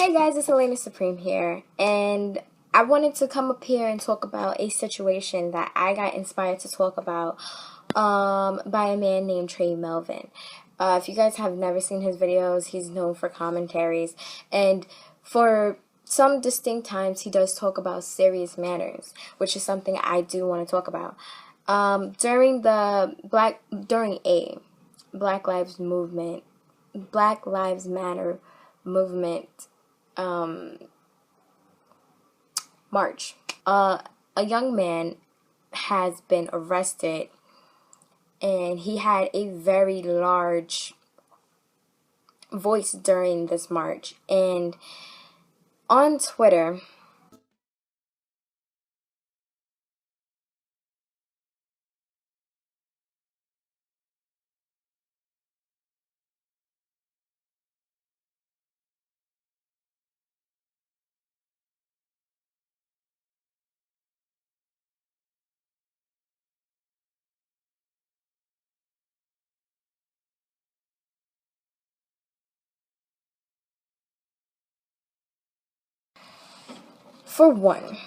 Hey guys, it's Elena Supreme here, and I wanted to come up here and talk about a situation that I got inspired to talk about by a man named Trey Melvin. If you guys have never seen his videos, he's known for commentaries, and for some distinct times he does talk about serious matters, which is something I do want to talk about. During a Black Lives Matter movement march, a young man has been arrested, and he had a very large voice during this march. And on Twitter, for one,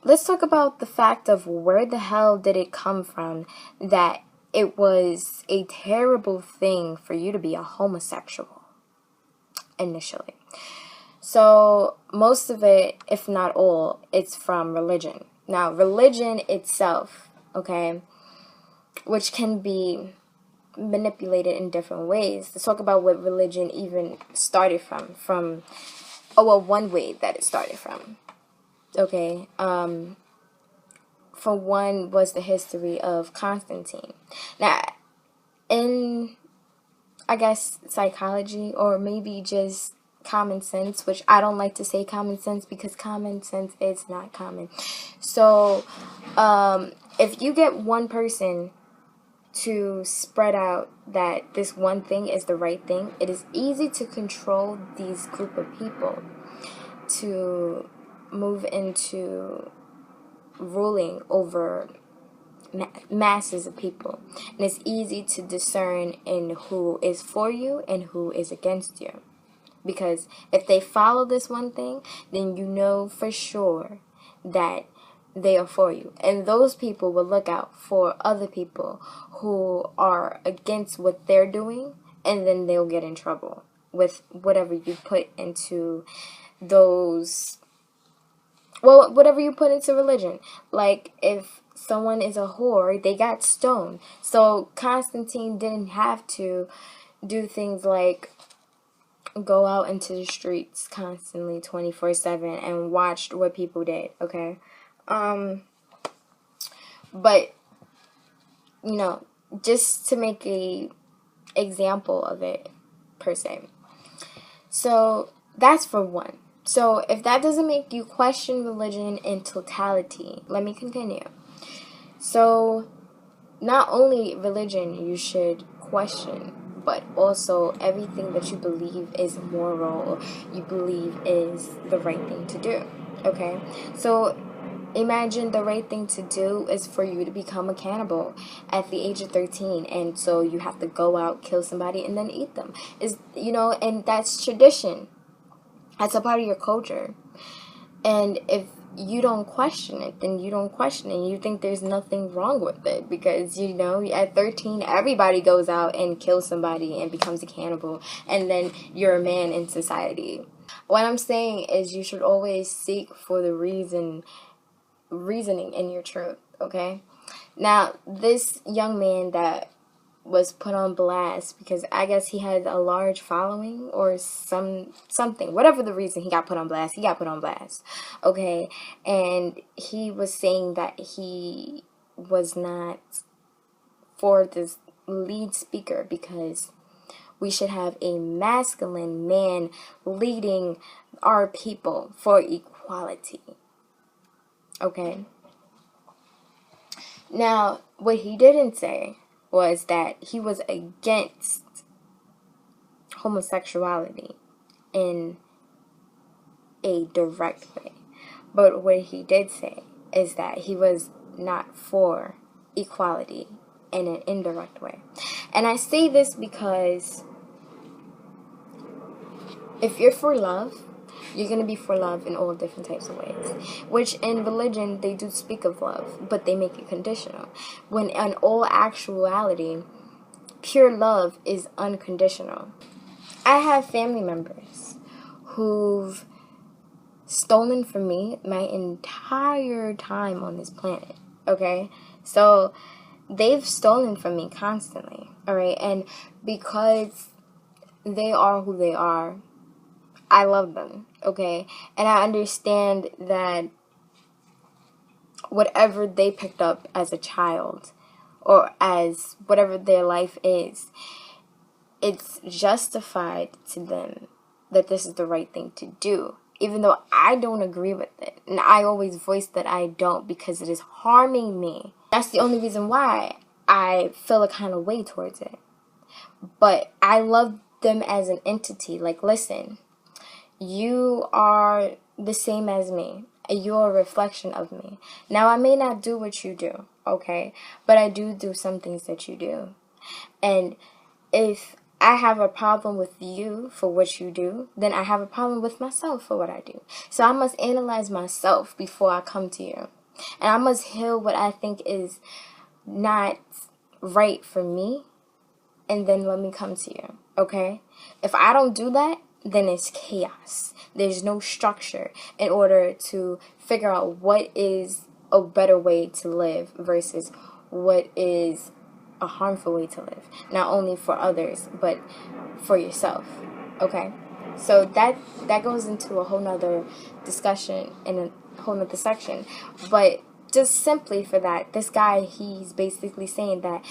let's talk about the fact of where the hell did it come from that it was a terrible thing for you to be a homosexual initially. So most of it, if not all, it's from religion. Now, religion itself, okay, which can be manipulated in different ways. Let's talk about what religion even started from one way that it started from. Okay, for one was the history of Constantine. Now, in, I guess, psychology, or maybe just common sense, which I don't like to say common sense because common sense is not common. So, if you get one person to spread out that this one thing is the right thing, it is easy to control these group of people to move into ruling over masses of people. And it's easy to discern in who is for you and who is against you. Because if they follow this one thing, then you know for sure that they are for you. And those people will look out for other people who are against what they're doing, and then they'll get in trouble with whatever you put into those, well, whatever you put into religion. Like, if someone is a whore, they got stoned. So Constantine didn't have to do things like go out into the streets constantly 24/7 and watched what people did, okay? But, just to make a example of it, per se. So, that's for one. So, if that doesn't make you question religion in totality, let me continue. So, not only religion you should question, but also everything that you believe is moral, you believe is the right thing to do, okay? So, imagine the right thing to do is for you to become a cannibal at the age of 13, and so you have to go out, kill somebody, and then eat them. And that's tradition. That's a part of your culture. And if you don't question it, then you don't question it. You think there's nothing wrong with it because, at 13, everybody goes out and kills somebody and becomes a cannibal, and then you're a man in society. What I'm saying is you should always seek for the reasoning in your truth, okay? Now, this young man that was put on blast because I guess he had a large following or something. Whatever the reason he got put on blast, okay? And he was saying that he was not for this lead speaker because we should have a masculine man leading our people for equality, okay? Now, what he didn't say was that he was against homosexuality in a direct way. But what he did say is that he was not for equality in an indirect way. And I say this because if you're for love, You're going to be for love in all different types of ways. Which in religion, they do speak of love, but they make it conditional. When in all actuality, pure love is unconditional. I have family members who've stolen from me my entire time on this planet, okay? So they've stolen from me constantly, all right? And because they are who they are, I love them, okay? And I understand that whatever they picked up as a child or as whatever their life is, it's justified to them that this is the right thing to do, even though I don't agree with it. And I always voice that I don't because it is harming me. That's the only reason why I feel a kind of way towards it. But I love them as an entity. Like, listen, you are the same as me. You're a reflection of me. Now, I may not do what you do, okay? But I do some things that you do. And if I have a problem with you for what you do, then I have a problem with myself for what I do. So I must analyze myself before I come to you. And I must heal what I think is not right for me, and then let me come to you, okay? If I don't do that, then it's chaos. There's no structure in order to figure out what is a better way to live versus what is a harmful way to live. Not only for others, but for yourself, okay? So that goes into a whole nother discussion in a whole nother section. But just simply for that, this guy, he's basically saying that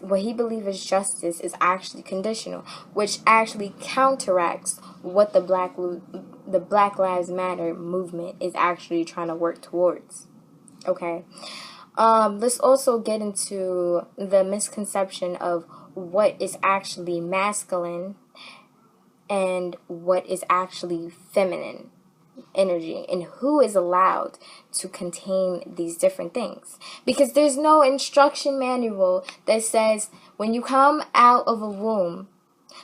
what he believes is justice is actually conditional, which actually counteracts what the Black Lives Matter movement is actually trying to work towards. Okay. Let's also get into the misconception of what is actually masculine and what is actually feminine energy, and who is allowed to contain these different things. Because there's no instruction manual that says when you come out of a womb,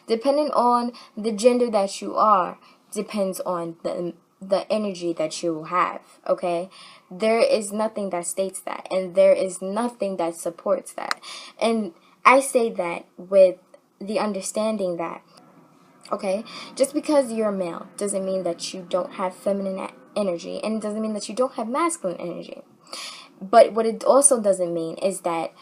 depending on the gender that you are, depends on the energy that you will have, okay? There is nothing that states that, and there is nothing that supports that. And I say that with the understanding that, okay, just because you're a male doesn't mean that you don't have feminine energy, and it doesn't mean that you don't have masculine energy. But what it also doesn't mean is that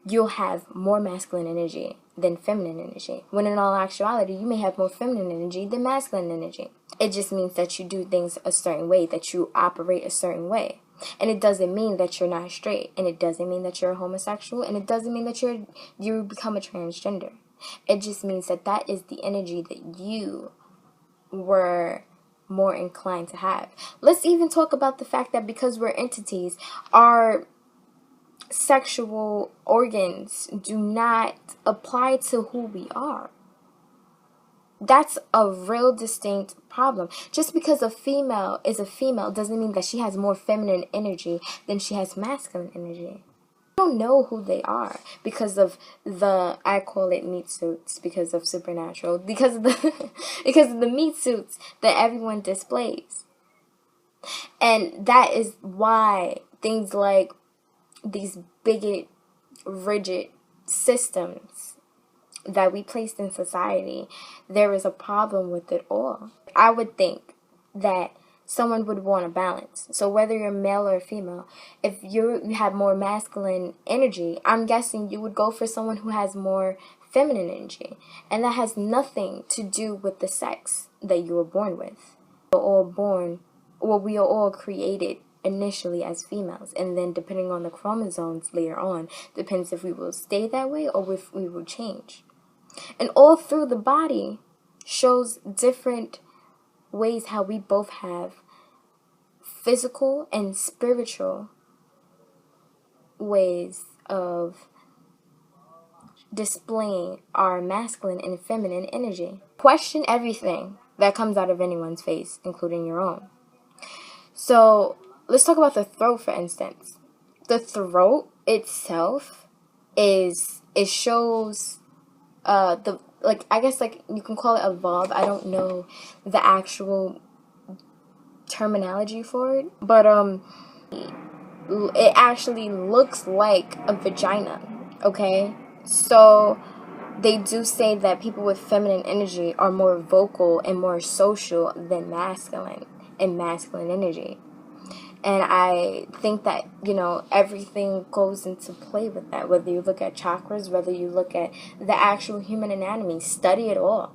you'll have more masculine energy than feminine energy, when in all actuality, you may have more feminine energy than masculine energy. It just means that you do things a certain way, that you operate a certain way. And it doesn't mean that you're not straight, and it doesn't mean that you're a homosexual, and it doesn't mean that you become a transgender. It just means that that is the energy that you were more inclined to have. Let's even talk about the fact that because we're entities, our sexual organs do not apply to who we are. That's a real distinct problem. Just because a female is a female doesn't mean that she has more feminine energy than she has masculine energy. Don't know who they are because of I call it meat suits because of Supernatural, because of the meat suits that everyone displays. And that is why things like these bigot, rigid systems that we placed in society, there is a problem with it all. I would think that someone would want a balance. So whether you're male or female, if you have more masculine energy, I'm guessing you would go for someone who has more feminine energy. And that has nothing to do with the sex that you were born with. We are all created initially as females, and then depending on the chromosomes later on, depends if we will stay that way or if we will change. And all through the body shows different ways how we both have physical and spiritual ways of displaying our masculine and feminine energy. Question everything that comes out of anyone's face, including your own. So let's talk about the throat, for instance. The throat itself it shows like, I guess, like, you can call it evolve. I don't know the actual terminology for it, but it actually looks like a vagina, okay? So they do say that people with feminine energy are more vocal and more social than masculine and masculine energy. And I think that, everything goes into play with that. Whether you look at chakras, whether you look at the actual human anatomy, study it all.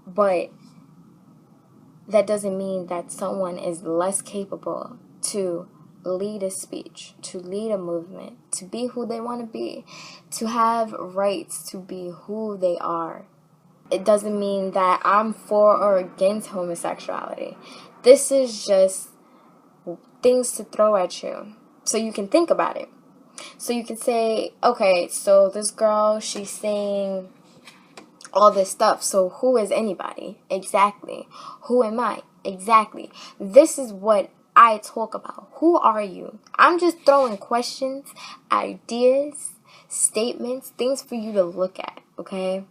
But that doesn't mean that someone is less capable to lead a speech, to lead a movement, to be who they want to be, to have rights to be who they are. It doesn't mean that I'm for or against homosexuality. This is just things to throw at you so you can think about it. So you can say, okay, so this girl, she's saying all this stuff. So who is anybody? Exactly. Who am I? Exactly. This is what I talk about. Who are you? I'm just throwing questions, ideas, statements, things for you to look at, okay?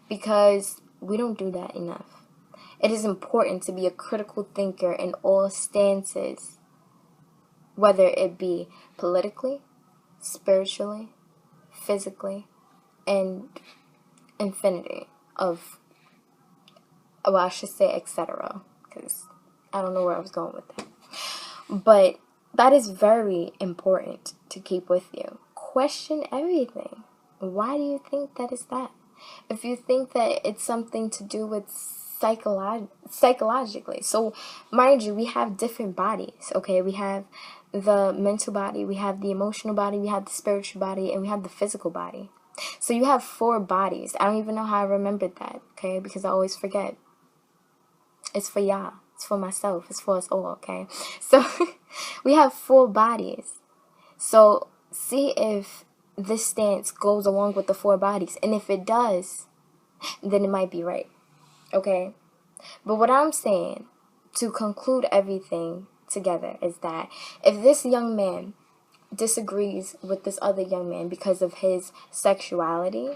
Because we don't do that enough. It is important to be a critical thinker in all stances, whether it be politically, spiritually, physically, and infinity of, well, I should say etc., because I don't know where I was going with that. But that is very important to keep with you. Question everything. Why do you think that is that? If you think that it's something to do with psychologically. So, mind you, we have different bodies, okay? We have the mental body, we have the emotional body, we have the spiritual body, and we have the physical body. So you have 4 bodies. I don't even know how I remembered that, okay? Because I always forget. It's for y'all. It's for myself. It's for us all, okay? So we have 4 bodies. So see if this stance goes along with the 4 bodies. And if it does, then it might be right, okay? But what I'm saying, to conclude everything together, is that if this young man disagrees with this other young man because of his sexuality,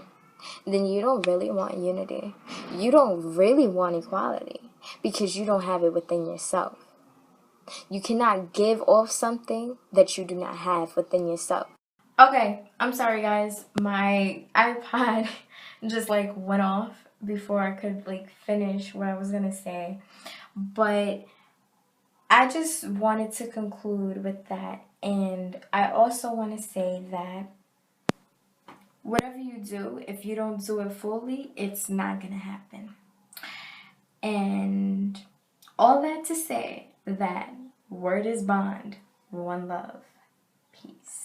then you don't really want unity. You don't really want equality because you don't have it within yourself. You cannot give off something that you do not have within yourself. Okay, I'm sorry guys. My iPod just went off before I could finish what I was gonna say. But I just wanted to conclude with that. And I also want to say that whatever you do, if you don't do it fully, it's not going to happen. And all that to say that word is bond, one love, peace.